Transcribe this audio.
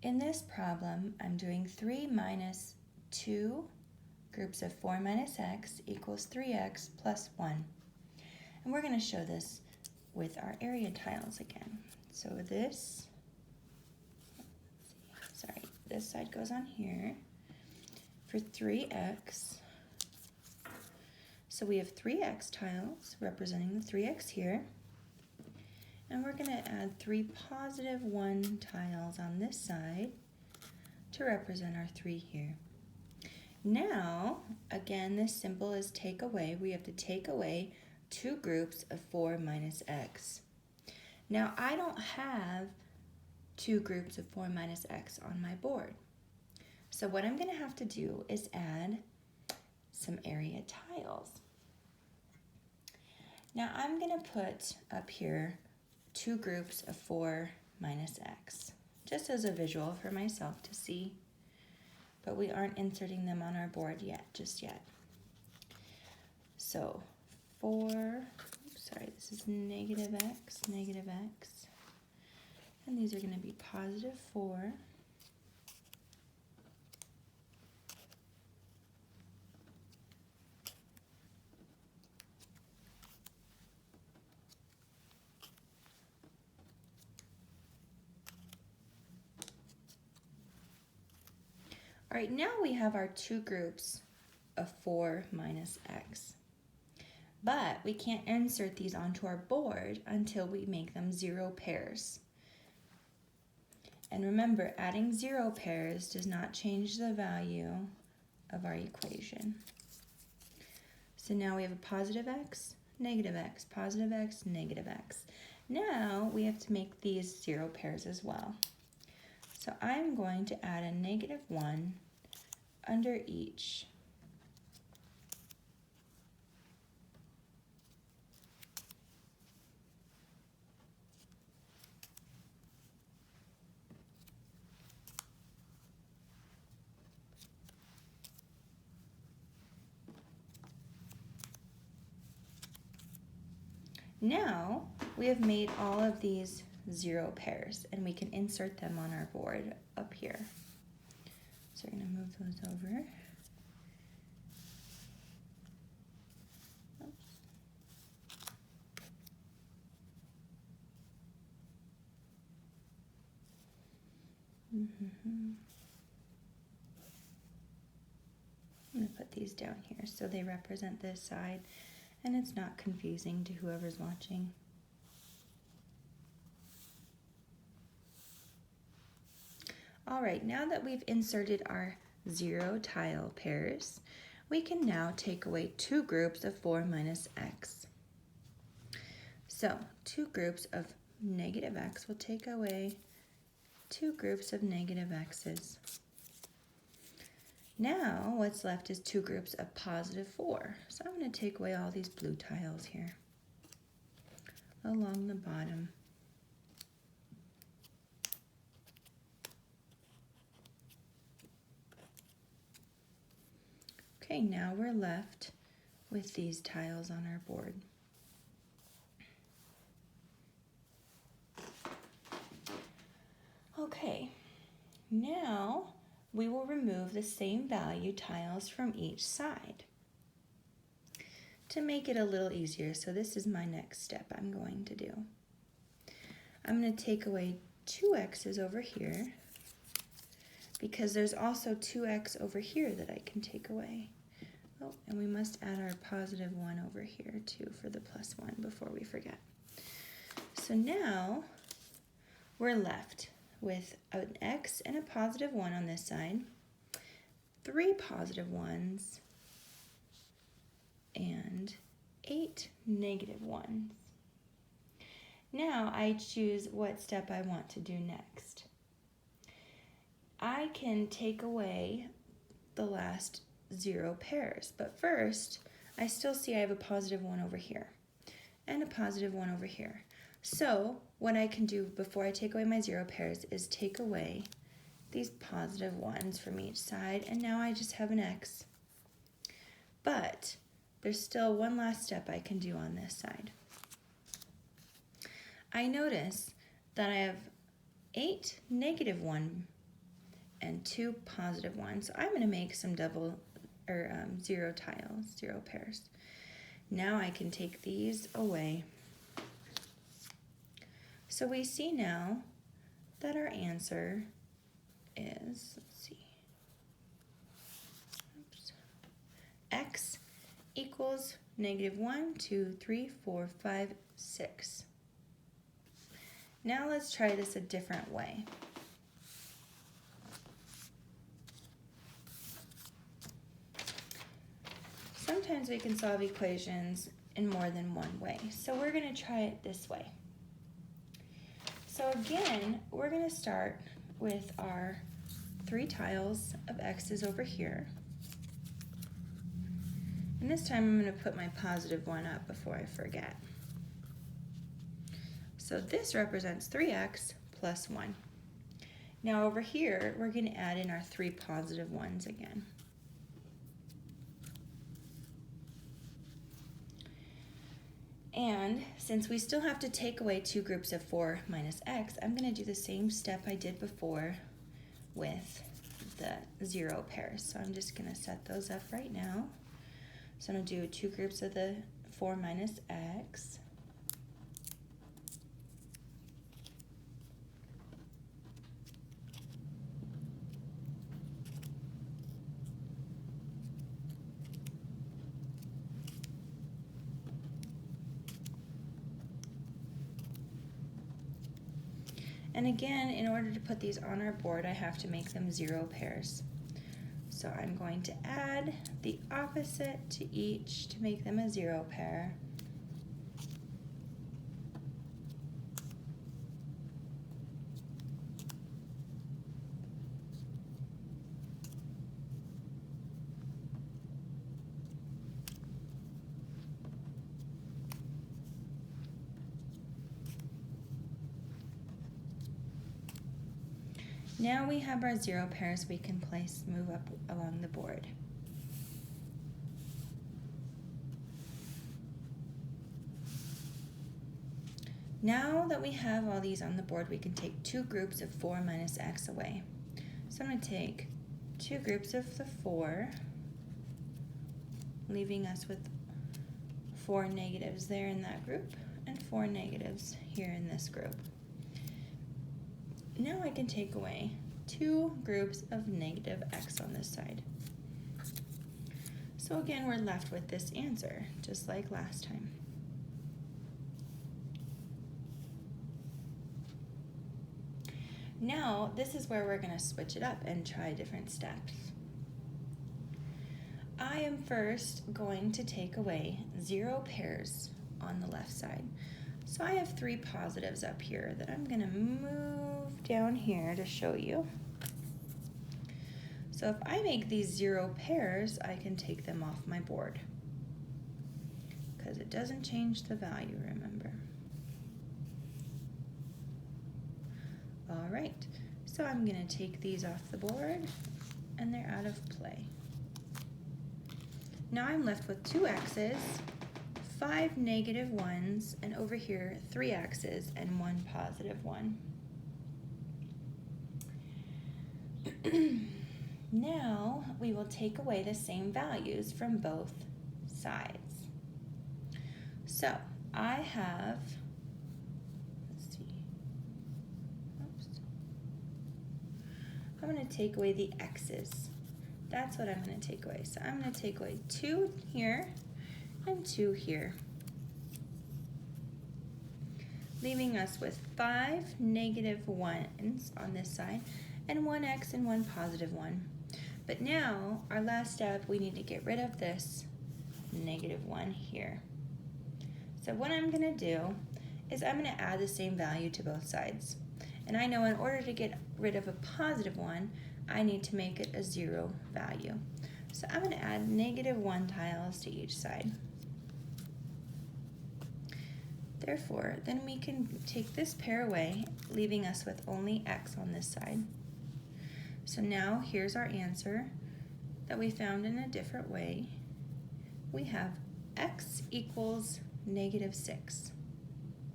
In this problem, I'm doing 3 minus 2 groups of 4 minus x equals 3x plus 1. And we're going to show this with our area tiles again. So this side goes on here for 3x. So we have 3x tiles representing the 3x here. And we're going to add 3 positive 1 tiles on this side to represent our 3 here. Now, again, this symbol is take away. We have to take away 2 groups of 4 minus x. Now, I don't have 2 groups of 4 minus x on my board. So what I'm going to have to do is add some area tiles. Now, I'm going to put up here 2 groups of 4 minus x, just as a visual for myself to see, but we aren't inserting them on our board just yet. So this is negative x, and these are going to be positive 4, all right, now we have our 2 groups of 4 minus x. But we can't insert these onto our board until we make them 0 pairs. And remember, adding 0 pairs does not change the value of our equation. So now we have a positive x, negative x, positive x, negative x. Now we have to make these 0 pairs as well. So I'm going to add a negative 1 under each. Now we have made all of these 0 pairs and we can insert them on our board up here. So we're going to move those over. Oops. I'm going to put these down here so they represent this side and it's not confusing to whoever's watching. All right, now that we've inserted our 0 tile pairs, we can now take away 2 groups of 4 minus x. So 2 groups of negative x will take away 2 groups of negative x's. Now what's left is 2 groups of positive 4. So I'm going to take away all these blue tiles here along the bottom. Okay, now we're left with these tiles on our board. Okay, now we will remove the same value tiles from each side to make it a little easier. So this is my next step I'm going to do. I'm going to take away 2 x's over here because there's also 2x over here that I can take away. Oh, and we must add our positive 1 over here too for the plus 1 before we forget. So now we're left with an x and a positive 1 on this side, 3 positive 1s, and 8 negative 1s. Now I choose what step I want to do next. I can take away the last 0 pairs, but first I still see I have a positive 1 over here and a positive 1 over here. So what I can do before I take away my 0 pairs is take away these positive 1s from each side, and now I just have an x. But there's still one last step I can do on this side. I notice that I have 8 negative 1 and 2 positive ones. So I'm going to make some zero tiles, 0 pairs. Now I can take these away. So we see now that our answer is, let's see, x equals -1, 2, 3, 4, 5, 6. Now let's try this a different way. Sometimes we can solve equations in more than one way. So we're going to try it this way. So again, we're going to start with our 3 tiles of x's over here. And this time I'm going to put my positive 1 up before I forget. So this represents 3x plus 1. Now over here, we're going to add in our 3 positive 1s again. And since we still have to take away 2 groups of 4 minus x, I'm going to do the same step I did before with the 0 pairs. So I'm just going to set those up right now. So I'm going to do 2 groups of the 4 minus x. And again, in order to put these on our board, I have to make them 0 pairs. So I'm going to add the opposite to each to make them a 0 pair. Now we have our 0 pairs we can move up along the board. Now that we have all these on the board, we can take 2 groups of 4 minus x away. So I'm going to take 2 groups of the 4, leaving us with 4 negatives there in that group, and 4 negatives here in this group. Now I can take away 2 groups of negative x on this side. So again, we're left with this answer, just like last time. Now, this is where we're going to switch it up and try different steps. I am first going to take away 0 pairs on the left side. So I have 3 positives up here that I'm going to move down here to show you. So if I make these 0 pairs, I can take them off my board because it doesn't change the value, remember. All right, so I'm going to take these off the board and they're out of play. Now I'm left with 2 x's, 5 negative 1s, and over here 3 x's and 1 positive 1. Now we will take away the same values from both sides. So I have, let's see, oops. I'm going to take away the x's. That's what I'm going to take away. So I'm going to take away 2 here and 2 here, leaving us with 5 negative 1s on this side and 1 x and 1 positive 1. But now, our last step, we need to get rid of this negative 1 here. So what I'm going to do is I'm going to add the same value to both sides. And I know in order to get rid of a positive 1, I need to make it a 0 value. So I'm going to add negative 1 tiles to each side. Therefore, then we can take this pair away, leaving us with only x on this side. So now here's our answer that we found in a different way. We have x equals -6.